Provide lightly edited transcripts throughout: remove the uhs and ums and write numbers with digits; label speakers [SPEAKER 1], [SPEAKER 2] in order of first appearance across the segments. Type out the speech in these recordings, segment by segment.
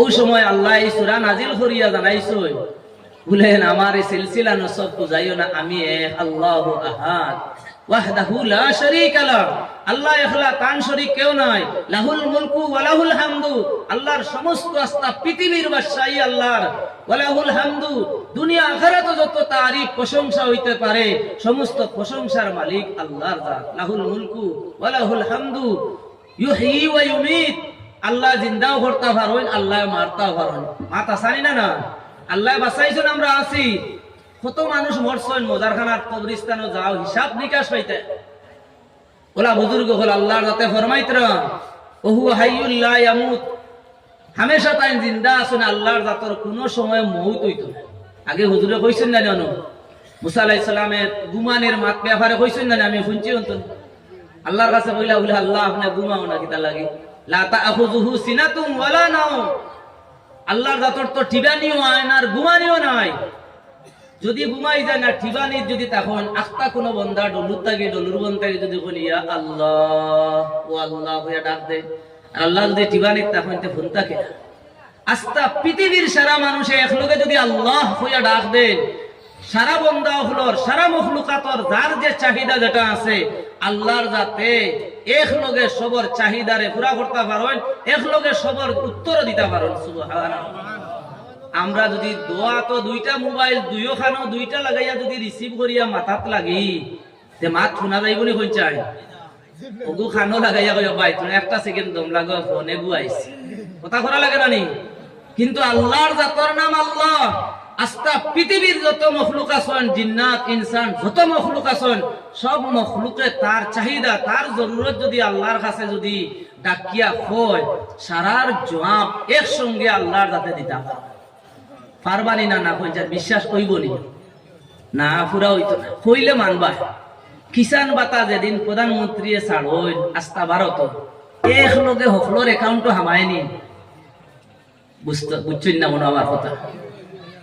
[SPEAKER 1] ওই সময় আল্লাহ এই সূরা নাজিল করিয়া জানাইছো বলেন আমার এই সিলসিলা নসব বুঝাইও না, আমি এক আল্লাহু আহাদ ওয়াহদাহু লা শারীকা লাহ, আল্লাহ একলা, তার শরীক কেউ নাই, লাহুল মুলকু ওয়া লাহুল হামদু, আল্লাহর সমস্ত আস্থা, পৃথিবীর বাদশাহী আল্লাহর, ওয়া লাহুল হামদু, দুনিয়া আখিরাতে যত তারিফ প্রশংসা হইতে পারে সমস্ত প্রশংসার মালিক আল্লাহর জাত, লাহুল মুলকু ওয়া লাহুল হামদু, ইউহয়ী ওয়া ইউমীত, আল্লাহ জিন্দাও করতে পারেন, আল্লাহ মারতেও পারেন, মাতা সানি না না, আল্লাহ বাঁচাইছেন, আমরা আছি। কত মানুষ মরছেন, মজারখানার কবরস্থানে যাও হিসাব নিকাশ হইতে, ওলা বুজুর্গ হল আল্লাহর যাতে ফরমাইতরা ওহু হাইয়ুল লা ইয়ামুত, হামেশা তাই জিন্দা আছেন, আল্লাহর জাতর কোনো সময় মউত হইতো না। আগে হুজুরে কইছেন না জানো, মুসা আলাইহিস সালামের গুমানের মাত ব্যাপারে কইছেন না, আমি শুনছি অন্তত আল্লাহর কাছে কইলা বলে আল্লাহ আপনি ঘুমাও না, কিতা লাগে, লা তাখুযুহু সিনাতুম ওয়ালা নাও, আল্লাহর জাতর তো ঠিবানিও হয় না আর ঘুমানিও নাই, যদি ঘুমাই যায় না ঠিবানি যদি তখন আস্তা কোনো বন্দা ডলুর থাকে, ডলুর বন্ধাকে যদি বলিয়া আল্লাহ ও আল্লাহ হইয়া ডাক দে, আল্লাহ যদি ঠিবানি তখন তো ফোন থাকে না, আস্তা পৃথিবীর সারা মানুষে একলগে যদি আল্লাহ হইয়া ডাক দেন, সারা বন্দা হলোর সারা মখলুকাতর যার যে চাহিদা যেটা আছে আল্লাহর যাতে একলগে সবর চাহিদারে পুরা করতে পারেন, একলগে সবর উত্তর দিতে পারেন। সুবহানাল্লাহ। আমরা যদি দোয়া তো দুইটা মোবাইল দুইও খানো দুইটা লাগাইয়া যদি রিসিভ করিয়া মাথাত লাগি তে মাত শোনা যাইব নি কোন চাই, ওগু খানো লাগাইয়া কইয়া ভাই তুমি একটা সেকেন্ড দম লাগো ফোনে গুয়াইছি, কথা করা লাগে না নি, কিন্তু আল্লাহর জাতর নাম আল্লাহ, আস্তা পৃথিবীর যত মখলুক আছেন, জিন্নাত ইনসান যত মখলুক আছেন, সব মখলুকে তার চাহিদা তার জরুরত যদি আল্লাহর কাছে যদি ডাকিয়া হয়, সারার জবাব একসঙ্গে আল্লাহর জাতে দিতা পারবানি না, না কইছা বিশ্বাস কইবনি না, পুরা হইতো না, কইলে মানবা। কিষান বাতা যেদিন প্রধানমন্ত্রী ছাড়ইন আস্থা ভারত এক লগে হকলোর অ্যাকাউন্টও হামায়নি, বুঝছেন না মনে আমার কথা,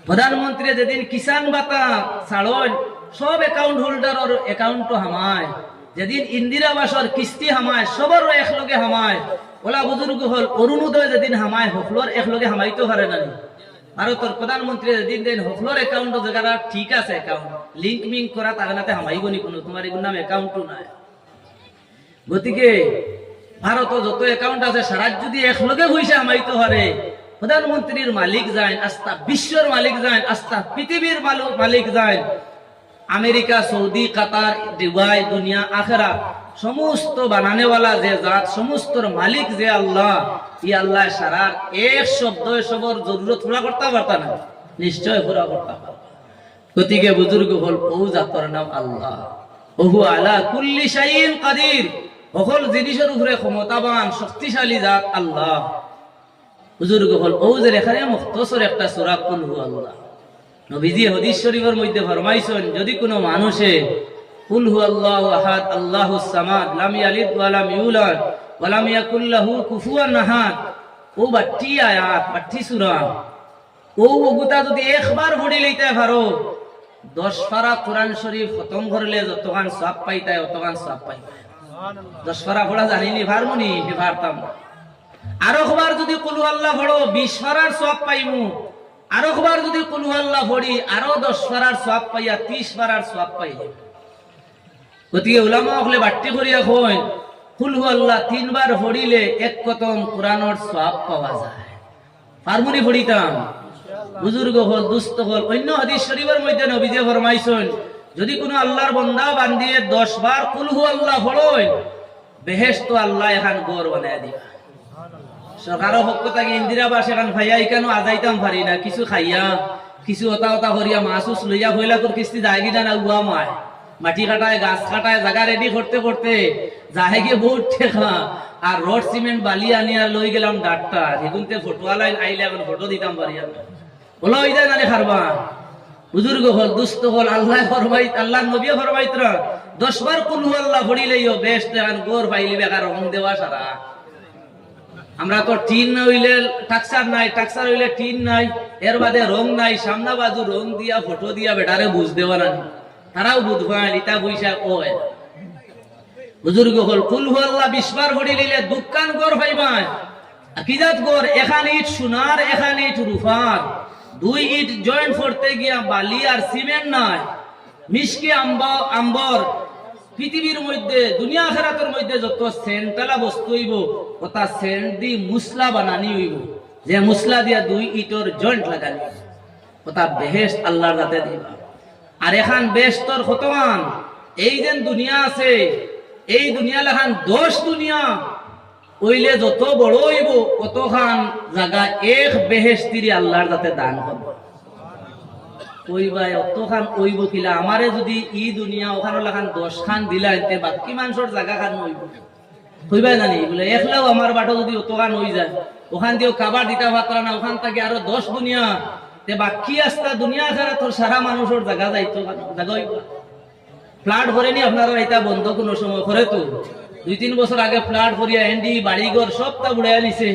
[SPEAKER 1] প্রধানমন্ত্রী যেদিন কিষান বাতা ছাড়ইন সব অ্যাকাউন্ট হোল্ডারের অ্যাকাউন্টও হামায়, যেদিন ইন্দিরা আবাসের কিস্তি হামায় সবার একলগে হামায়, ওলা বুজুর্গ হল অরুণোদয় যেদিন হামায় হকলোর একলগে হামাইতে পারে না, ভারতের প্রধানমন্ত্রী দিন দিন হকলোর অ্যাকাউন্ট জায়গাটা ঠিক আছে, অ্যাকাউন্ট লিঙ্ক মিঙ্ক করা তাহলে হামাইব নি কোনো, তোমার এগুলো নাম অ্যাকাউন্টও নাই। গতিকে ভারত যত অ্যাকাউন্ট আছে সারা যদি একলগে হইছে হামাইতে পারে, প্রধানমন্ত্রীর মালিক যায় আস্থা, বিশ্বর মালিক যায় আস্থা, পৃথিবীর মালিক যায়, আমেরিকা সৌদি কাতার দুবাই দুনিয়া আখেরা সমস্ত বানানেওয়ালা যে জাত, সমস্ত মালিক যে আল্লাহ, এই আল্লাহ সারার এক শব্দ সবর জরুরত পুরা করতে পারত না, নিশ্চয় পুরা করতে পারত। গতিকে বুজুর্গ হল ও জাতর নাম আল্লাহ, ওহু আলা কুল্লি শাইইন কাদির, সকল জিনিসের উপরে ক্ষমতাবান শক্তিশালী জাত আল্লাহ। বুজুর্গ হল ও যে এখানে মুখতসর একটা সূরা কুল হু আল্লাহ, নবীজি হাদিস শরীফের মধ্যে ফরমাইছেন যদি কোনো মানুষে কুল হু আল্লাহু আহাদ আল্লাহুস সামাদ লাম ইয়ালিদ ওয়া লাম ইউলাদ ওয়া লাম ইয়াকুল লাহু কুফুয়ান আহাদ, ও বাটি আয়াত বাটি সূরা ও ওগুতা যদি একবার পড়ি লইতে পারো 10 পারা কোরআন শরীফ খতম করলে যতখান সওয়াব পাইতায় অতখান সওয়াব পাইতায়। সুবহানাল্লাহ। 10 পারা পড়া জানিনি পারমুনি পারতাম, আর একবার যদি কুল হু আল্লাহ পড়ো 20 পারার সওয়াব পাইমু, আর একবার যদি কুল হু আল্লাহ পড়ি আরো 10 পারার সওয়াব পাইয়া 30 পারার সওয়াব পাই। গতিকে উলামা হলে বাট্টি করিয়া কইন কুল হু আল্লাহ 3 বার পড়িলে এক কতম কোরআনের সওয়াব পাওয়া যায়, পারমুনি পড়িতাম। বুজুর্গ হল দুস্থ হল অন্য হাদিস শরীফের মধ্যে নবীজি ফরমাইছেন যদি কোনো আল্লাহর বান্দা বান্দিয়ে 10 বার কুল হু আল্লাহ পড়েন বেহেশত আল্লাহ এখন ঘর বানায় দিবা। সরকারের পক্ষ থেকে ইন্দিরা আবাস এখন ভাইয়া কেন আজাইতাম পারি না, কিছু খাইয়া কিছু ওতা ওতা করিয়া মাসুস লইয়া হইলা তোর কিস্তি যায়গি না উয়া মায়, মাটি কাটায় গাছ কাটায় জায়গা রেডি করতে করতে যাহে গিয়ে বহুত ঠেকা, আর রড সিমেন্ট বালি আনিয়া লই গেলাম ডাক্তার এগুনতে ফটোয়ালাইন আইলে এখন ফটো দিতাম পারি বলো ওই যায় না খারবা। বুজুর্গ হল দুস্থ হল আল্লাহ ফরমাই আল্লাহ নবী ফরমাইতরা 10 বার কুল হু আল্লাহ পড়িলেইও বেশ এখন গোর পাইলি বেকার রং দেওয়া সারা। আমরা তো টিন হইলে টাকসার নাই, টাকসার হইলে টিন নাই, এর বাদে রং নাই, সামনা বাজু রং দিয়া ফটো দিয়া বেটারে বুঝ দেওয়া না, তারাও বুঝবান ইটা বইসা কয়। বুজুর্গ হল কুল হু আল্লাহ 20 বার পড়ি লইলে দোকান ঘর পাইবান, আকিদাত গর এখান ইট সোনার এখান ইট রূপার, দুই ইট জয়েন্ট করতে গিয়া বালি আর সিমেন্ট নাই, মিশকে আম্বর পৃথিবীর মধ্যে দুনিয়া আখিরাতের মধ্যে যত সেন্টালা বস্তু হইব ওটা সেন্ট দি মুসলা বানানি হইব, যে মুসলা দিয়া দুই ইটর জয়েন্ট লাগানি ওটা বেহেশত আল্লাহর রাতে দিবা। আর এখান বেহেশতর কতমান এই যে দুনিয়া আছে, এই দুনিয়া লাখান 10 দুনিয়া ওইলে যত বড় হইব কতখান জায়গা এক বেহেশতিরি আল্লাহর রাতে দান করব। কইবাই অতখান কইব কিলা আমারে যদি ই দুনিয়া ওখানে লাখান 10 খান দিলা এতে বাকি মানুষের জায়গা খান হইব, কইবাই জানি বলে একলাও আমার বাটো যদি অতখান হই যায় ওখান দিয়েও কাবার দিতে পারতাম না, ওখান থেকে আরো 10 দুনিয়া তে বাকি আসতা দুনিয়া ছাড়া তোর সারা মানুষের জায়গা যাইতো জায়গা হইব। ফ্ল্যাট ভরেনি আপনারা এটা বন্ধ কোনো সময় করে তো 2-3 বছর আগে ফ্ল্যাট ভরিয়া এন্ডি বাড়িঘর সবটা বুড়াইয়া নিছে।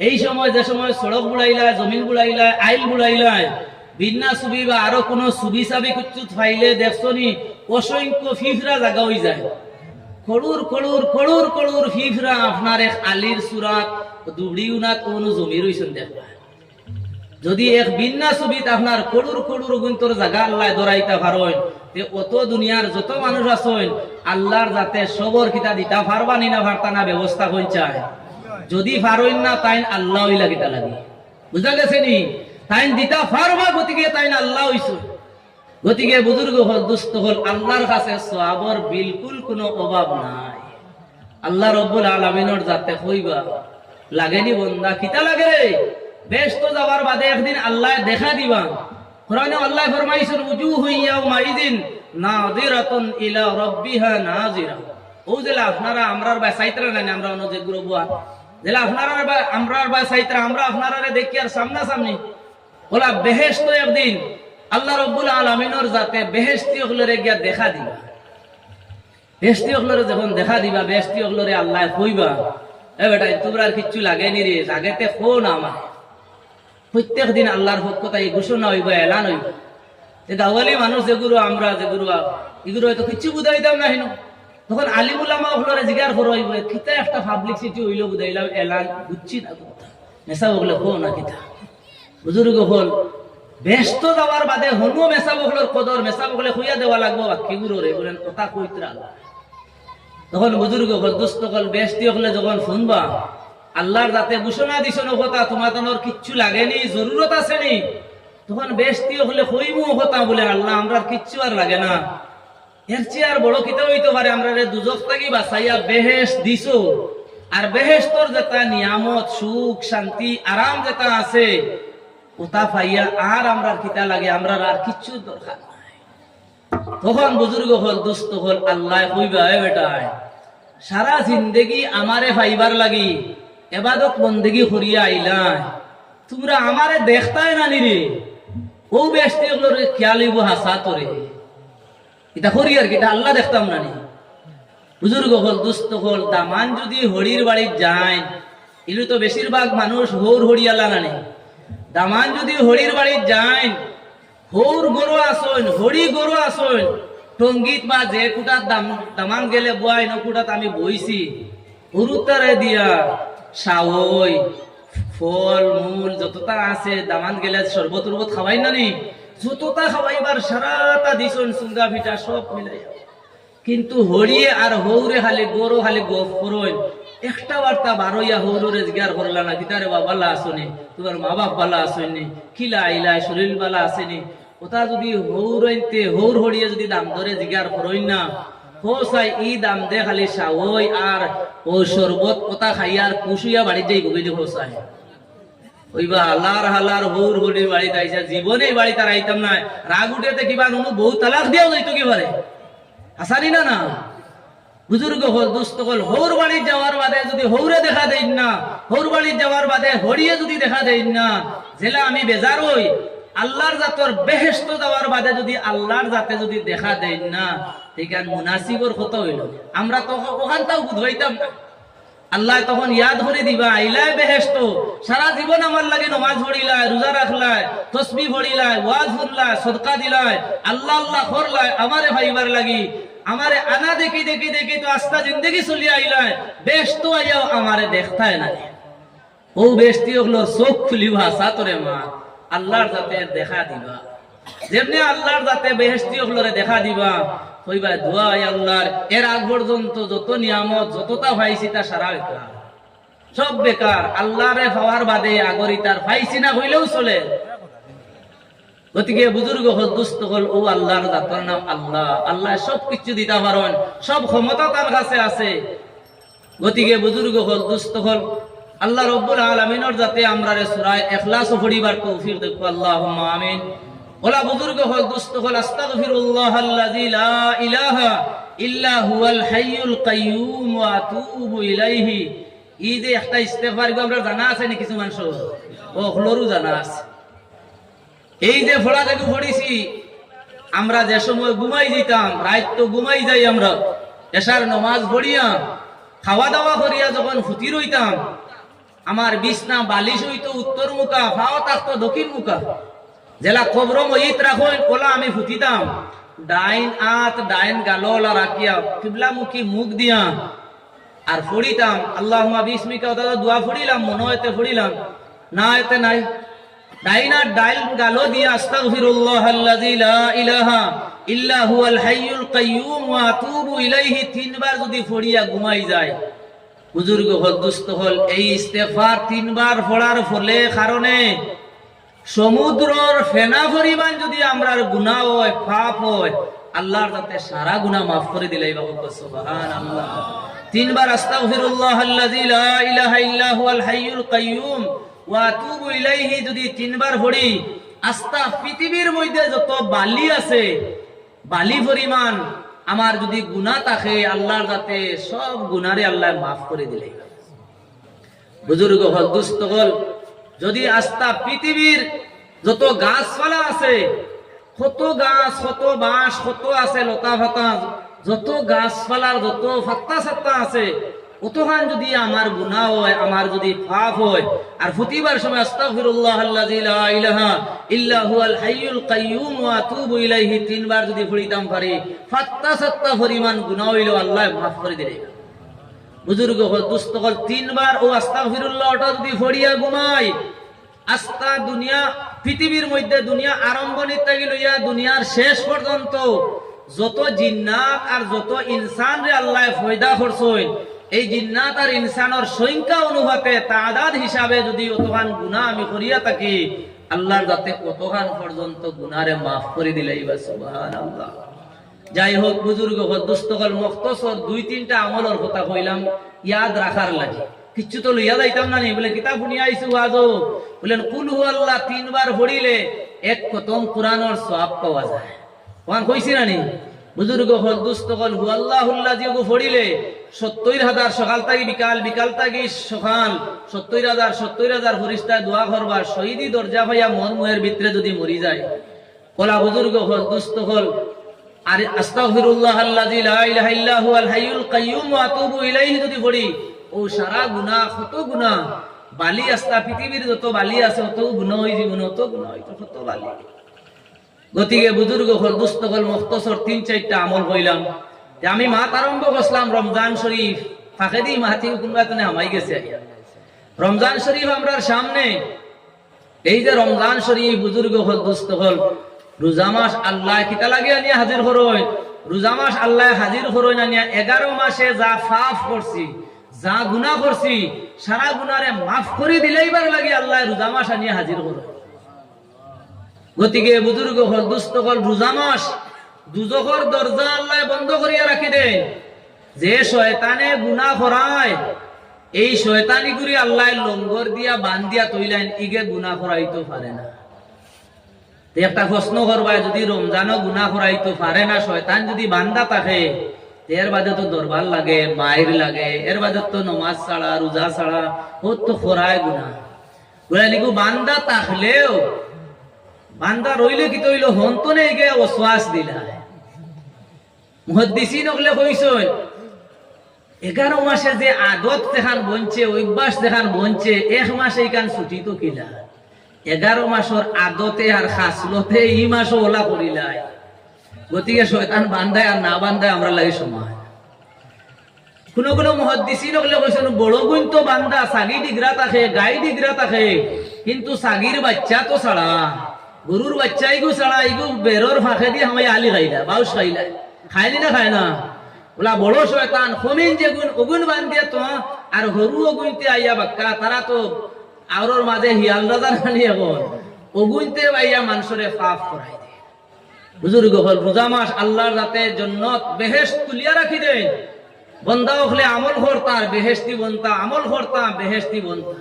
[SPEAKER 1] এই সময় যে সময় সড়ক বুড়াইলা, জমিন বুড়াইলা, আইল বুড়াইলা, বিনা সুবি বা আরো কোনো সুবি সাবি কুচুত ফাইলে দেখছনি অসংখ্য ফিফরা জায়গা হয়ে যায়। খড়ুর খড়ুর খড়ুর খড়ুর ফিফরা আপনার এক আলির সুরাত দুবড়ি উনাত কোনো জমি রইছেন দেখবা। যদি এক বিনা সুবিত আপনার খড়ুর খড়ুর গুন্তর জায়গা আল্লাহ দরাইতা পারেন তে অত দুনিয়ার যত মানুষ আছেন আল্লাহর যাতে সবর কিতা দিতা পারবানি না পারতা না ব্যবস্থা হই চায়। যদি পারেন না তাই আল্লাহ হইলা কিতা লাগে, বুঝা গেছে নি? তাই দিতা পারবা গতিকে তাই আল্লাহ হইছে। গতিকে বুজুর্গ হল দুস্থ হল আল্লাহর কাছে সওয়াবর বিলকুল কোনো অভাব নাই। আল্লাহ রাব্বুল আলামিনের যাতে হইবা লাগেনি বন্দা কিতা লাগে রে? বেহেশত যাওয়ার বাদে একদিন আল্লাহ দেখা দিবা। কোরআনে আল্লাহ ফরমাইছেন উজুহু ইয়াউমা ইযিন নাযিরাতুন ইলা রাব্বিহা নাযিরা। ও জেলা আপনারা আমরার বা সাইত্রা নাই, আমরা অন্য যে গ্রুপ বুয়া জেলা আপনারা বা আমরার বা সাইত্রা আমরা আপনারারে দেখি আর সামনা সামনি ওলা বেহেশত একদিন আল্লাহ রাব্বুল আলামিনের যাতে বেহেশতি হলরে গিয়া দেখা দিবা। বেহেশতি হলরে যখন দেখা দিবা বেহেশতি হলরে আল্লাহ কইবা এ বেটা তোমরা আর কিচ্ছু লাগেনি রে, আগেতে কোন আমার প্রত্যেক দিন আল্লাহর পক্ষ থেকে ঘোষণা হইব, এলান হইব। গাওয়ালি মানুষ যেগুলো আমরা যেগুলো এগুলো হয়তো কিচ্ছু বুঝাইতাম না হেন, তখন আলিম উলামা হলরে জিগার করো হইব কিতা একটা পাবলিসিটি হইল বুঝাইলাম এলান বুঝছি না কথা মেসা বগলে কো না কিতা। বুজুর্গ হল ব্যস্ত যাওয়ার বাদে হনু মেসা বগলের কদর মেসা বগলে খুইয়া দেওয়া লাগবো বাক্যগুলো রে বলেন কথা কইতরা। তখন বুজুর্গ হল দুস্থ হল বেস্তি হলে যখন শুনবা আল্লাহর যাতে ঘোষণা দিছ কথা তোমার তোর কিচ্ছু লাগেনি জরুরত আছে নি, তখন বেস্তি হলে হইমু কথা বলে আল্লাহ আমরা কিচ্ছু আর লাগে না। এর চেয়ে আর বড় কিতা হইতে পারে আমরা রে দুজক থাকি বাঁচাইয়া বেহেশত দিছো। আর বেহেশতর যেটা নিয়ামত সুখ শান্তি আরাম যেটা আছে ওটা পাইয়া আর আমরা কিতা লাগে, আমরা আর কিচ্ছু দরকার নাই। তখন বুজুর্গ হল দুস্থ হল আল্লাহ কইবা এ বেটায় সারা জিন্দেগি আমারে পাইবার লাগি এবাদত বন্দেগি করিয়া আইলাই, তোমরা আমারে দেখতাই না নিরে ও বেস্তি হলরে খেয়াল হইব হাসা তোরে এটা করি আর কি, এটা আল্লাহ দেখতাম না নি। বুজুর্গ হল দুস্থ হল দামান যদি হরির বাড়ি যায় এগুলো তো বেশিরভাগ মানুষ হৌর হরিয়ালা না নি। দামান যদি হরির বাড়ি যায় হৌর গরু আসন হরি গরু আসন টঙ্গিত বা যে কুটার দামান গেলে বয় নকুটাত আমি বইছি হরুতারে দিয়া সাওই ফল মূল যতটা আছে দামান গেলে শরবত উরবত খাওয়াই না নি, যতটা খাওয়াইবার সারাটা দিছন সুঙ্গা ভিটা সব মিলাই। কিন্তু হরিয়ে আর হৌরে খালি গরু খালি গপ করইন একটা বার্তা বারইয়া হৌরে জিগার করলা না কিতারে বাবালা আসনি তোমার মা বাপ বালা আসনি কিলা আইলা শরীর বালা আসেনি ওটা যদি হৌরইতে হৌর হরিয়ে যদি দাম ধরে জিগার করইন না হোসাই ই দাম দে খালি সাওই আর ও শরবত ওটা খাইয়ার কুশুইয়া বাড়ি যাই গগৈ হোসাই ওইবা হালার হালার হৌর হরির বাড়ি আইসা জীবনে এই বাড়ি তার আইতাম না রাগ উঠেতে কিবা নুনু বহু তালাক দিয়াও যাইতো কি পারে আসানি না না। বুজুর্গ হল দুস্থ হল হৌর বাড়ি যাওয়ার বাদে যদি হৌরে দেখা দেন না হৌর বাড়ি যাওয়ার বাদে হরিয়ে যদি দেখা দেন না জেলা আমি বেজার হই আল্লাহর জাতর বেহেশত যাওয়ার বাদে যদি আল্লাহর জাতে যদি দেখা দেন না ঠিকান মুনাসিবর কত হইল আমরা তো ওখানটাও বুঝাইতাম না। আল্লাহ তখন ইয়াদ করে দিবা আইলাই বেহেশত সারা জীবন আমার লাগে নমাজ পড়িলাই রোজা রাখলাই তসবিহ পড়িলাই ওয়াজ শুনলাই সদকা দিলাই আল্লাহ আল্লাহ করলাই আমারে ভাইবার লাগি আমারে আনা দেখি দেখি দেখি তো আস্তা জিন্দগি চলি আইলাই বেহেশত আইয়াও আমারে দেখতাই না। ও বেশটি হলো চোখ খুলিবা সাতরে মা আল্লাহর যাতে দেখা দিবা যেমনি আল্লাহর যাতে বেহেশতি হলরে দেখা দিবা হইবা দোয়া আল্লাহর এর আগ পর্যন্ত যত নিয়ামত যতটা পাইছি তা সারা বেকার সব বেকার আল্লাহরে পাওয়ার বাদে আগরি তার পাইছি না হইলেও চলে গতিকে বুজুর্গ হল দুস্থ হল ও আল্লাহর জাতর নাম আল্লাহ আল্লাহ সব কিছু দিতে পারেন সব ক্ষমতা তার কাছে আছে গতিকে বুজুর্গ হল দুস্থ হল আল্লাহ রব্বুল আলামিনের যাতে আমরা সূরা ইখলাস পড়িবার তৌফিক দেব আল্লাহুম্মা আমিন ওলা বুজুর্গ হল দুস্থ হল আস্তাগফিরুল্লাহাল্লাযী লা ইলাহা ইল্লা হুয়াল হাইয়ুল কাইয়্যুম ওয়া আতুবু ইলাইহি এই যে একটা ইস্তেগফার আমরা জানা আছে নি কিছু মানুষ ও হলরু জানা আছে এই যে ফড়া দেখু পড়িছি আমরা যে সময় ঘুমাই যেতাম রাত তো ঘুমাই যাই আমরা এশার নামাজ পড়িয়া খাওয়া দাওয়া করিয়া যখন ফুটি রইতাম আমার বিছনা বালিশ হইতো উত্তর মুখা ফাও থাকতো দক্ষিণ মুখা জেলা কবর মইত রাখেন ওলা আমি ফুটিতাম ডাইন আত ডাইন গালোলা রাখিয়া কিবলামুখী মুখ দিয়া আর পড়িতাম আল্লাহুম্মা বিসমিকা দাদা দোয়া পড়িলাম মনে হইতে পড়িলাম না এতে নাই ডাইনা ডাইল গালো দিয়া আস্তাগফিরুল্লাহাল্লাযী লা ইলাহা ইল্লা হুয়াল হাইয়ুল কাইয়্যুম ওয়া আতুবু ইলাইহি তিনবার যদি পড়িয়া ঘুমাই যায় বুজুর্গ হল দুস্থ হল এই ইস্তেগফার তিনবার পড়ার ফলে কারণে সমুদ্রর ফেনা পরিমাণ যদি আমরার গুনাহ হয় পাপ হয় আল্লাহর যাতে সারা গুনাহ maaf করে দিলাই বাবা সুবহানাল্লাহ তিনবার আস্তাগফিরুল্লাহাল্লাযী লা ইলাহা ইল্লা হুয়াল হাইয়ুল কাইয়্যুম ওয়া আতুবু ইলাইহি যদি তিনবার পড়ি আস্তা পৃথিবীর মধ্যে যত বালি আছে বালি পরিমাণ আমার যদি গুনাহ থাকে আল্লাহর যাতে সব গুনাহরে আল্লাহ maaf করে দিলে বুজুর্গ হল দুস্থ হল যদি আস্তা পৃথিবীর যত গাছপালা আছে কত গাছ কত বাঁশ কত আছে লতা পাতা যত গাছপালার যত পাতা সাত্তা আছে অতখান যদি আমার গুনাহ হয় আমার যদি পাপ হয় আর প্রতিবার সময় আস্তাগফিরুল্লাহাল্লাযী লা ইলাহা ইল্লা হুয়াল হাইয়ুল কাইয়্যুম ওয়া আতুবু ইলাইহি তিনবার যদি পড়িতাম পারি পাতা সাত্তা পরিমাণ গুনাহ হইলো আল্লাহ maaf করে দিবে বুজুর্গ হল দুস্থ হল তিনবার ও আস্তাগফিরুল্লাহটা যদি পড়িয়া ঘুমাই আস্তা দুনিয়া পৃথিবীর মধ্যে দুনিয়া আরম্ভণি থেকে লইয়া দুনিয়ার শেষ পর্যন্ত যত জিন্নাত আর যত ইনসান রে আল্লাহ ফয়দা করছেন এই জিন্নাত আর ইনসানের সংখ্যা অনুপাতে তাদাদ হিসাবে যদি অতখান গুনাহ আমি করিয়া থাকি আল্লাহর যাতে কতখান পর্যন্ত গুনাহরে maaf করে দিলেই বা সুবহানাল্লাহ যাই হোক বুজুর্গ হল দুস্থ হল মুখতসর দুই তিনটা আমলের কথা কইলাম ইয়াদ রাখার লাগে কিচ্ছু তো লইয়া যাইতাম না নি বলে কিতাব শুনিয়া আইছু আজও বলেন কুল হু আল্লাহ তিনবার পড়িলে এক খতম কোরআনের সওয়াব পাওয়া যায় কোন কইছি না নি বুজুর্গ হল দুস্থ হল হু আল্লাহুল্লাযী গো পড়িলে ৭০,০০০ সকাল থেকে বিকাল বিকাল থেকে সকাল ৭০,০০০ ফেরেশতা দোয়া করবা শহীদি দরজা ভাইয়া মন মুহের ভিতরে যদি মরি যায় কলা বুজুর্গ হল দুস্থ হল আর আস্তাগফিরুল্লাহাল্লাযী লা ইলাহা ইল্লা হুয়াল হাইয়ুল কাইয়্যুম ওয়া আতুবু ইলাইহি যদি পড়ি ও সারা গুনাহ কত গুনাহ বালি আস্তা পৃথিবীর যত বালি আছে অত গুনাহ হই জীবন অত গুনাহ হইতো কত বালি গতিকে বুজুর্গ হল দুস্থ হল মুখতসর তিন চারটা আমল কইলাম যে আমি মাত আরম্ভ করলাম রমজান শরীফ ফাঁকে দি মাতি কোনবাতনে হামাই গেছে রমজান শরীফ আমরার সামনে এই যে রমজান শরীফ বুজুর্গ হল দুস্থ হল রোজা মাস আল্লাহ কিতা লাগে আনিয়া হাজির করই রোজা মাস আল্লাহ হাজির করই আনিয়া 11 মাসে যা পাপ করছি যা গুনাহ করছি সারা গুনাহরে maaf করে দিলেইবার লাগি আল্লাহ রোজা মাস আনিয়া হাজির করই গতিকে বুজুর্গ হল দুস্থ হল রোজা মাস দুজখর দরজা আল্লাহ বন্ধ করিয়া রাখি দেন যে শয়তানে গুনাহ করায় এই শয়তানি গুরি আল্লাহ লঙ্গর দিয়া বান্ধিয়া তৈলাইন ইগে গুনাহ করাইতে পারে না একটা প্রশ্ন করবা যদি রমজানও গুনাহ করাইতে পারে না শয়তান যদি বান্দা থাকে এর বাদে তো দরবার লাগে মায়ের লাগে এর বাদে তো নামাজ ছাড়া রোজা ছাড়া ও তো খরায় গুনাহ বলে নিকু বান্দা থাকলেও বান্দা রইলে কি তইলো হন্তনে গে ওয়াসওয়াস দিলা মুহাদ্দিসিন ওগলে কইছেন 11 মাসে যে আদত দেখান বনছে অভ্যাস দেখান বনছে এক মাসে এইখান ছুটি তো কিলা 11 মাসের আদতে আর খাসলতে এই মাসও ওলা করিলাই গতিকে শয়তান বান্ধায় আর না বান্ধায় আমরা লাগে সময় কোনো কোনো মুহাদ্দিসিন হলে কইছেন বড় গুণ তো বান্দা সাগি ডিগরা থাকে গাই ডিগরা থাকে কিন্তু সাগির বাচ্চা তো ছাড়া গরুর বাচ্চা ইগু ছাড়া ইগু বেরোর ফাঁকে দিয়ে আমায় আলি খাইলা বাউস খাইলা খায়নি না খায় না ওলা বড় শয়তান খমিন যে গুণ ওগুন বান্ধিয়ে তো আর হরু ওগুনতে আইয়া বাক্কা তারা তো আওরর মাঝে হিয়াল রাজা রানি এখন ওগুনতে আইয়া মানুষরে পাপ করাই দেয় বুজুর্গ হল রোজা মাস আল্লাহর যাতে জন্নত বেহেশত তুলিয়া রাখি দেয় বন্দা হলে আমল করতার বেহেশতি বনতা আমল করতাম বেহেশতি বনতা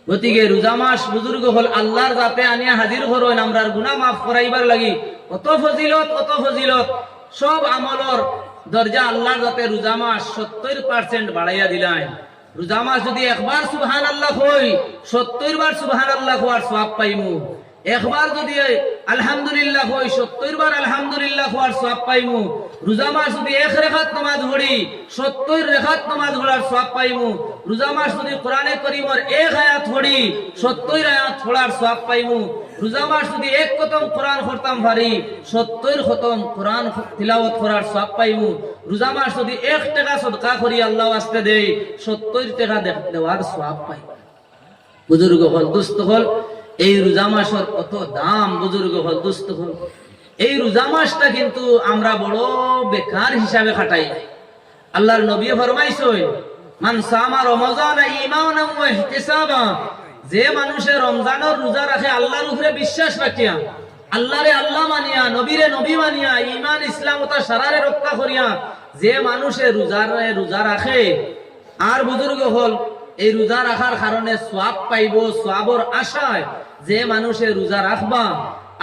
[SPEAKER 1] গতিকে রোজা মাস বুজুর্গ হল আল্লাহর যাতে আনিয়া হাজির হরইন আমরার গুনাহ মাফ করাইবার লাগি কত ফজিলত সব আমলর দরজা আল্লাহর যাতে রোজা মাস 70% বাড়াইয়া দিলাম রোজা মাস যদি একবার সুবহানাল্লাহ হই 70 বার সুবহানাল্লাহ হওয়ার সওয়াব পাইমু একবার যদি আলহামদুলিল্লাহ হই 70 বার আলহামদুলিল্লাহ হওয়ার সওয়াব পাইমু রোজা মাস যদি এক রাকাত নামাজ পড়ি 70 রাকাত নামাজ পড়ার সওয়াব পাইমু রোজা মাস যদি কোরআনে কারীমের এক আয়াত পড়ি 70 আয়াত পড়ার সওয়াব পাইমু রোজা মাস যদি এক খতম কোরআন পড়তাম পারি 70 খতম কোরআন তিলাওয়াত করার সওয়াব পাইমু রোজা মাস যদি 1 টাকা সদকা করি আল্লাহ ওয়াস্তে দেই 70 টাকা দেওয়ার সওয়াব পাই বুজুর্গ হল দুস্থ হল এই রোজা মাসের কত দাম বুজুর্গ হল দুস্থ হল এই রোজা মাসটা কিন্তু আমরা বড় বেকার হিসাবে খাটাই আল্লাহর নবী ফরমাইছেন মান সামা রমজান ঈমানান ওয়া ইহতিসাবা যে মানুষে রমজানের রোজা রাখে আল্লাহর উপরে বিশ্বাস রাখিয়া আল্লাহরে আল্লাহ মানিয়া নবীরে নবী মানিয়া ঈমান ইসলাম ও তার শরারে রক্ষা করিয়া যে মানুষে রোজা রাখে আর বুজুর্গ হল এই রোজা রাখার কারণে সওয়াব পাইব সওয়াবর আশায় যে মানুষে রোজা রাখবা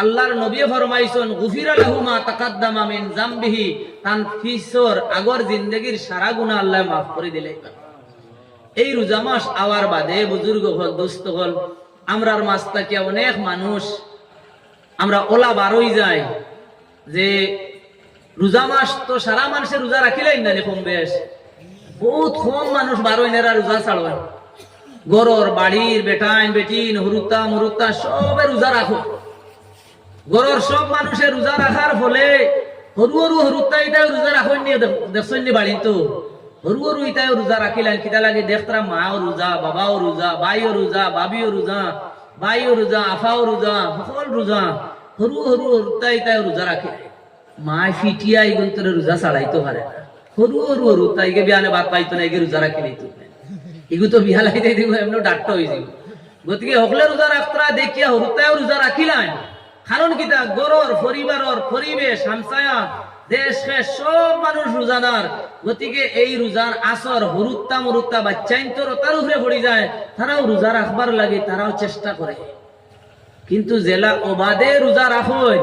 [SPEAKER 1] আল্লাহর নবী ফরমাইছেন গুফিরা লাহু মা তাকাদ্দামা মিন যামবিহি তান ফিসর আগর জিন্দেগীর সারা গুনাহ আল্লাহ মাফ করে দিলে এই রোজা মাস আওয়ার বাদে বুজুর্গ হল দুস্থ হল আমরার মাস থেকে অনেক মানুষ আমরা ওলা বারোই যায় যে রোজা মাস তো সারা মানুষের রোজা রাখিলেই না কম বেশ বহুত কম মানুষ বারোইনেরা রোজা ছাড়বেন গরর বাড়ির বেটাইন বেটিন হুরুত্তা মুরুত্তা সবে রোজা রাখো গরর সব মানুষের রোজা রাখার ফলে হরু হরু হরুত্তা ইটাও রোজা রাখেন নিয়ে দেখছেন বাড়ি তো হরু হরু ইটাও রোজা রাখিলেন কিতা লাগে দেখতারা মাও রোজা বাবাও রোজা বাইও রোজা বাবিও রোজা বাইও রোজা আফাও রোজা সকল রোজা হরু হরু হরুত্তা ইটাও রোজা রাখে মায় ফিটিয়া এগুলো তোর রোজা ছাড়াইতে পারে হরু হরু হরুত্তা ইগে বিয়ানে বাদ পাইতো না এগে রোজা রাখি নিত এগু তো বিয়া লাগাইতে দিব এমন ডাক্তার হয়ে যাব গতিকে হকলে রোজা রাখতরা দেখিয়া হরুত্তাও রোজা রাখিলেন কারণ কিতা গরর পরিবারর পরিবেশ হামসায়া দেশ সব মানুষ রোজাদার গতিকে এই রোজার আসর হরুত্তা মরুত্তা বাচ্চাইন তোর তার উপরে পড়ে যায় তারাও রোজা রাখবার লাগে তারাও চেষ্টা করে কিন্তু জেলা ওবাদে রোজা রাখই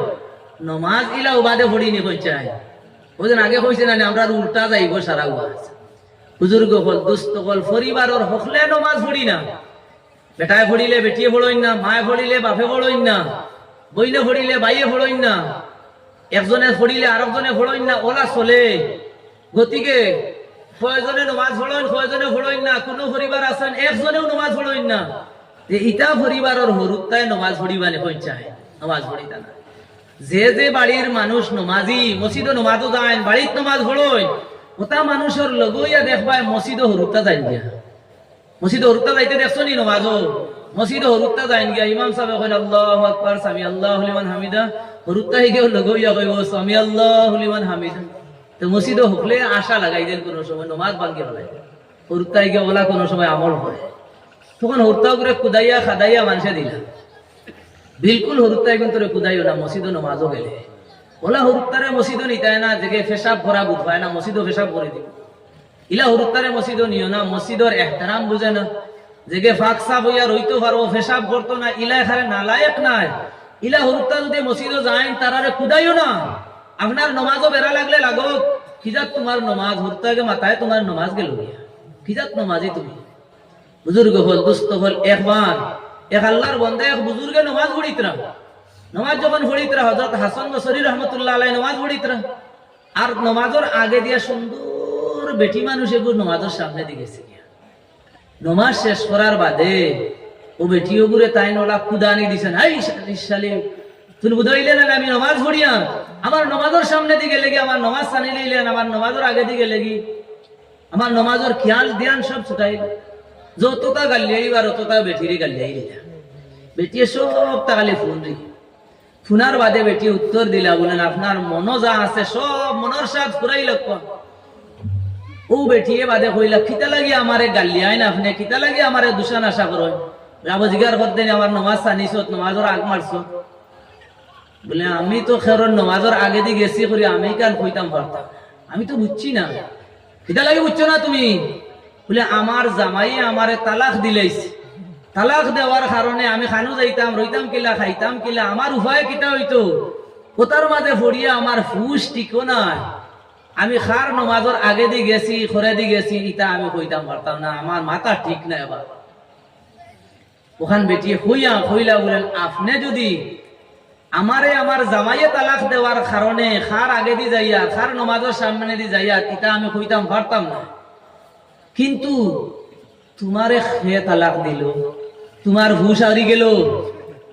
[SPEAKER 1] নমাজ ইলা ওবাদে পড়িনি কইছায় ওদিন আগে কইছে না আমরা উল্টা যাইব সারা ওয়াজ বুজুর্গ হল দুস্থ হল পরিবারর হকলে নমাজ পড়ি না বেটায় পড়িলে বেটিয়ে পড়ইন না মায়ে পড়িলে বাপে পড়ইন না বইনে পড়িলে বাইয়ে পড়ইন না একজনে পড়িলে আরেকজনে পড়ইন না ওলা চলে গতিকে কয়জনে নমাজ পড়ইন কয়জনে পড়ইন না কোনো পরিবার আছেন একজনেও নমাজ পড়ইন না ইটা পরিবারের হরুত্তায় নমাজ পড়িবানে পৌঁছায় নমাজ পড়িতা না যে বাড়ির মানুষ নমাজি মসজিদে নমাজও যায় বাড়িত নমাজ পড়ই ওটা মানুষের লগইয়া দেখবায় মসজিদে হরুত্তা যাই গিয়া মসজিদে হরুত্তা যাইতে দেখছো নি নমাজও মসজিদে হরুত্তা যাই গিয়া ইমাম সাহেব কইল আল্লাহু আকবার সামি আল্লাহু লিমান হামিদা হরুত্তা হিগে লগইয়া কইব সামি আল্লাহু লিমান হামিদা তো মসজিদে হকলে আশা লাগাই দেন কোন সময় নমাজ ভাঙ্গি ফেলাই হরুত্তা হিগে ওলা কোন সময় আমল করে তখন হরুত্তা করে কুদাইয়া খাদাইয়া মানুষে দিলা বিলকুল হরুত্তা এখন তোরে কুদাইও না মসজিদে নমাজও গেলে ওলা হরুত্তারে মসজিদও নিতায় না যে পেশাব ভরা বুধ পায় না মসজিদও পেশাব করে দিব ইলা হরুত্তারে মসজিদও নিও না মসজিদর এহতারাম বুঝে না যে ফাঁক সাপ হইয়া রইতে পারো পেশাব করতো না ইলা এখানে নালায়ক নাই ইলা হরুত্তা যদি মসজিদও যায় তারারে কুদাইও না আপনার নমাজও বেড়া লাগলে লাগো খিজাত তোমার নমাজ হরুত্তাকে মাথায় তোমার নমাজ গেল খিজাত নমাজি তুমি বুজুর্গ হল দুস্থ হল একবার এক আল্লাহর বন্দা এক বুজুর্গে নমাজ পড়িতরা নমাজ যখন পড়িতরা হযরত হাসান বসরি রাহমাতুল্লাহ আলাইহি নমাজ পড়িতরা আর নমাজের আগে দিয়া সুন্দর বেটি মানুষ এগুলো নমাজের সামনে দিয়েছে নমাজ শেষ করার বাদে ও বেটিও গুরে তাই নলা কুদানি দিছেন আই শালি তুমি বুঝাইলে না আমি নমাজ পড়িয়া আমার নমাজের সামনে দিকে লেগে আমার নমাজ সানি লইলেন আমার নমাজের আগে দিকে লেগি আমার নমাজের খেয়াল ধ্যান সব ছুটাই যতটা গালিয়াইবার অতটা বেটিরে গালিয়াই দিলা বেটিয়ে সব তাকালে ফোন রি ফোনার বাদে বেটি উত্তর দিলা বলেন আপনার মনো যা আছে সব মনের সাথ ফুরাই লক্ষ্য ও বেটিয়ে বাদে কইলা কিতা লাগি আমারে গালিয়াই না আপনি কিতা লাগি আমারে দুষান আশা করেন রাব জিগার করতেন আমার নমাজ সানিছত নমাজের আগ মারছো বলে আমি তো খেরর নমাজের আগে দিয়ে গেছি করি আমি কান কইতাম পারতাম আমি তো বুঝছি না কিতা লাগি বুঝছো না তুমি বলে আমার জামাই আমারে তালাক দিলাইছে তালাক দেওয়ার কারণে আমি খানু যাইতাম রইতাম কিলা খাইতাম কিলা আমার উভয় কিতা হইতো কোতার মাঝে পড়িয়া আমার হুশ টিকো নাই আমি খার নমাজের আগে দিয়ে গেছি খরে দিয়ে গেছি ইটা আমি কইতাম পারতাম না আমার মাথা ঠিক না এবার ওখান বেটি হইলা বলেন আপনি যদি আমারে আমার জামাইয়ে তালাক দেওয়ার কারণে খার আগে দিয়ে যাইয়া খার নমাজের সামনে দিয়ে যাইয়া ইটা আমি কইতাম পারতাম না কিন্তু তোমারে খে তালাক দিল তোমার হুশ হারি গেল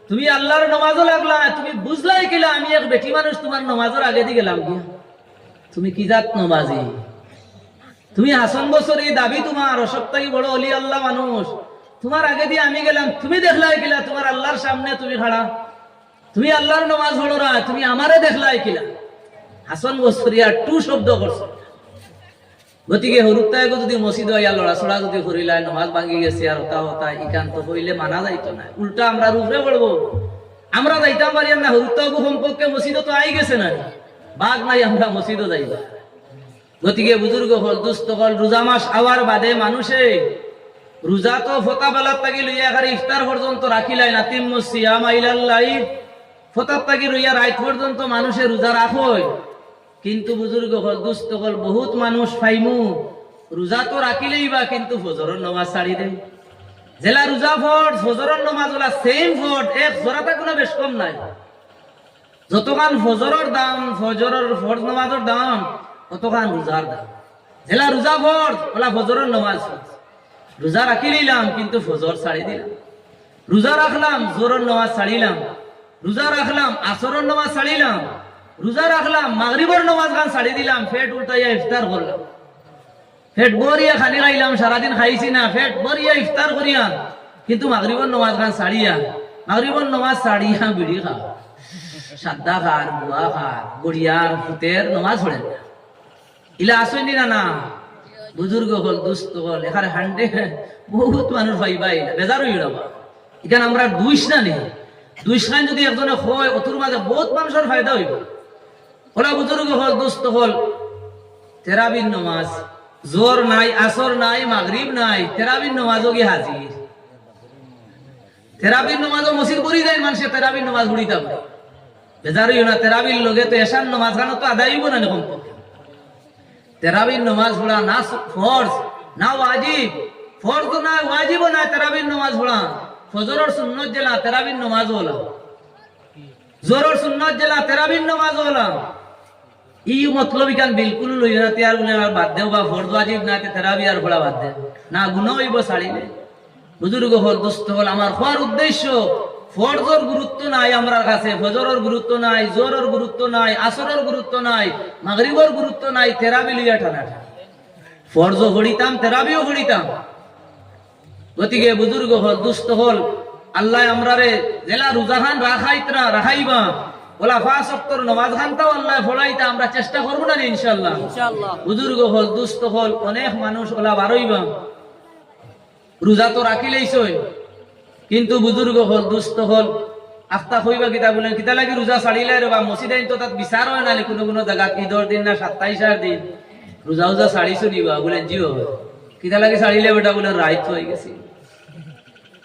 [SPEAKER 1] তুমি আল্লাহর নমাজও লাগলা তুমি বুঝলাই কিলা আমি এক বেটি মানুষ তোমার নমাজের আগে দিয়ে গেলাম গিয়া তুমি কি জাত নমাজি তুমি হাসন বছর এই দাবি তোমার অসপ্তাহী বড় অলি আল্লাহ মানুষ তোমার আগে দিয়ে আমি গেলাম তুমি দেখলাই কিলা তোমার আল্লাহর সামনে তুমি খাড়া তুমি আল্লাহর নমাজ পড়ো না তুমি আমারে দেখলাই কিলা হাসন বছরিয়া টু শব্দ করছো গতিকে হরুত্তায় যদি মসজিদ হইয়া লড়াছড়া যদি করিলাই নমাজ ভাঙি গেছে আর হতা হতা ইকান্ত হইলে মানা যাইতো না উল্টা আমরা রূপে পড়বো আমরা যাইতাম পারি না হরুত্তাগু সম্পর্কে মসজিদ তো আই গেছে না বাঘ নাই আমরা মসজিদও যাইবা গতিকে বুজুর্গ হল দুস্থ হল রোজা মাস আওয়ার বাদে মানুষে রোজা তো ফতা বেলার তাকি লইয়া খালি ইফতার পর্যন্ত রাখিলাই না তিম্মু সিয়াম ইলাল্লাহ ফতার তাকি লইয়া রাত পর্যন্ত মানুষে রোজা রাখোই কিন্তু বুজুর্গ হল দুস্থ হল বহুত মানুষ ফাইমু রোজা তো রাখিলেই বা কিন্তু ফজরের নামাজ ছাড়ি দেয় জেলা রোজা ফট ফজরের নামাজ ওলা সেম ফট এক জোড়াটা কোনো বেশ কম নাই যতখান ফজরের দাম ফজরের ফরজ নামাজের দাম ততখান রোজার দাম জেলা রোজা ফরজ ওলা ফজরের নামাজ রোজা রাখি নিলাম কিন্তু ফজর ছাড়ি দিলাম রোজা রাখলাম জোরের নামাজ ছাড়িলাম রোজা রাখলাম আসরের নামাজ ছাড়িলাম রোজা রাখলাম মাগরিবের নামাজ গান ছাড়ি দিলাম ফেট উল্টাইয়া ইফতার করলাম ফেট বরিয়া খানি খাইলাম সারাদিন খাইছি না ফেট বরিয়া ইফতার করিয়া কিন্তু মাগরিবের নামাজ গান ছাড়িয়া মাগরিবের নামাজ ছাড়িয়া বিড়ি খা সাদ্দা খান বুয়া খান গড়িয়ার ভূতের নামাজ পড়েন না ইলা আসেনি না না বুজুর্গ হল দুস্থ হল এখানে হান্ডে বহুত মানুষ ভাইবা ইলা বেজার হইল এখানে আমরা দুইশ না নেই দুইশ খান যদি একজনে হয় অতুর মাঝে বহুত মানুষের ফায়দা হইব ওলা বুজুর্গ হল দুস্থ হল তেরাবিন নামাজ জোর নাই আসর নাই মাগরিব নাই তেরাবিন নামাজও গিয়ে হাজির তেরাবিন নামাজও মসজিদ পড়ি যায় মানুষের তেরাবিন নামাজ পড়িতে পারে বেজার হইও না তেরাবির লগে তো এশার নামাজ খানো তো আদায় হইব না কমপক্ষে তেরাবির নামাজ পড়া না ফরজ না ওয়াজিব ফরজ না ওয়াজিব না তেরাবির নামাজ পড়া ফজরের সুন্নত জেলা তেরাবির নামাজ হলা জোরের সুন্নত জেলা তেরাবির নামাজ হলা ই মতলব ইকান বিলকুল লই নাতিয়ার গুনে আর বাদ দেও বা ফরজ ওয়াজিব না তে তেরাবি আর পড়া বাদ দে না গুনাহ হইব ছাড়িলে বুজুর্গ হল দুস্থ হল আমার হওয়ার উদ্দেশ্য ফরজের গুরুত্ব নাই আমার কাছে ফজরের গুরুত্ব নাই জোরের গুরুত্ব নাই আসরের গুরুত্ব নাই মাগরিবের গুরুত্ব নাই তেরাবি লইয়া টানাটা ফরজও পড়িতাম তেরাবিও পড়িতাম গতিকে বুজুর্গ হল দুস্থ হল আল্লাহ আমরারে জেলা রোজাখান রাখাইতরা রাখাইবা ওলা 5 ওয়াক্তের নামাজ খানটাও আল্লাহ পড়াইতা আমরা চেষ্টা করব না ইনশাআল্লাহ বুজুর্গ হল দুস্থ হল অনেক মানুষ ওলা বারইবা রোজা তো রাখিলেইছই কিন্তু বুজুর্গ হল দুস্থ হল আফতা কইবা কিতা বলেন কিতা লাগি রোজা ছাড়িলে রে বা মসজিদে তো তাত বিচার হয় না কোনো কোনো জায়গা ঈদের দিন না 27 দিন রোজা রোজা ছাড়িছো নিবা বলেন জিও কিতা লাগি ছাড়িলে বেটা বলে রাইত হয়ে গেছে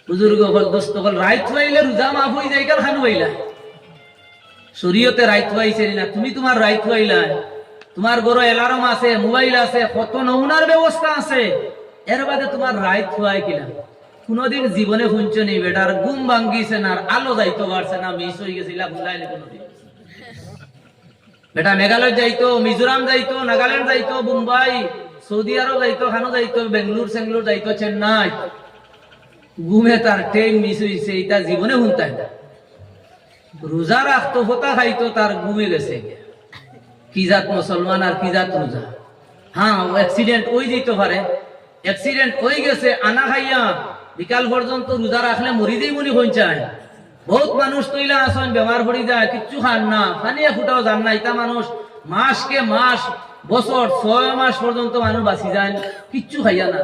[SPEAKER 1] বুজুর্গ হল দুস্থ হল রাইত হইলে রোজা মাফ হই যায় কার খানু হইলা শরীয়তে রাইত হইছে না তুমি তোমার রাইত হইলা তোমার ঘরে অ্যালার্ম আছে মোবাইল আছে কত নমুনার ব্যবস্থা আছে এর বাদে তোমার রাইত হয় কিনা কোনদিন জীবনে শুনছো নি বেটার ঘুম ভাঙ্গিছে না আলো যাইতো পারছে না মিস হয়ে গেছিল ভুলাইনি কোনদিন বেটা মেঘালয় যাইতো মিজোরাম যাইতো নাগাল্যান্ড যাইতো মুম্বাই সৌদি আরব যাইতো খানো যাইতো বেঙ্গলোর সেঙ্গলোর যাইতো চেন্নাই ঘুমে তার ট্রেন মিস হয়েছে এটা জীবনে শুনতাই না রোজা রাখতো হতা খাইতো তার ঘুমে গেছে কি জাত মুসলমান আর কি জাত রোজা হ্যাঁ ও অ্যাক্সিডেন্ট ওই যেতে পারে, অ্যাক্সিডেন্ট ওই গেছে আনা খাইয়া বিকাল পর্যন্ত রোজা রাখলে মরি দিই মনি পৌঁছায়। বহুত মানুষ তৈলা আসন বেমার পড়ি যায়, কিচ্ছু খান না, পানিয়া ফুটাও যান না। ইটা মানুষ মাসকে মাস বছর 6 মাস পর্যন্ত মানুষ বাঁচি যায় কিচ্ছু খাইয়া না।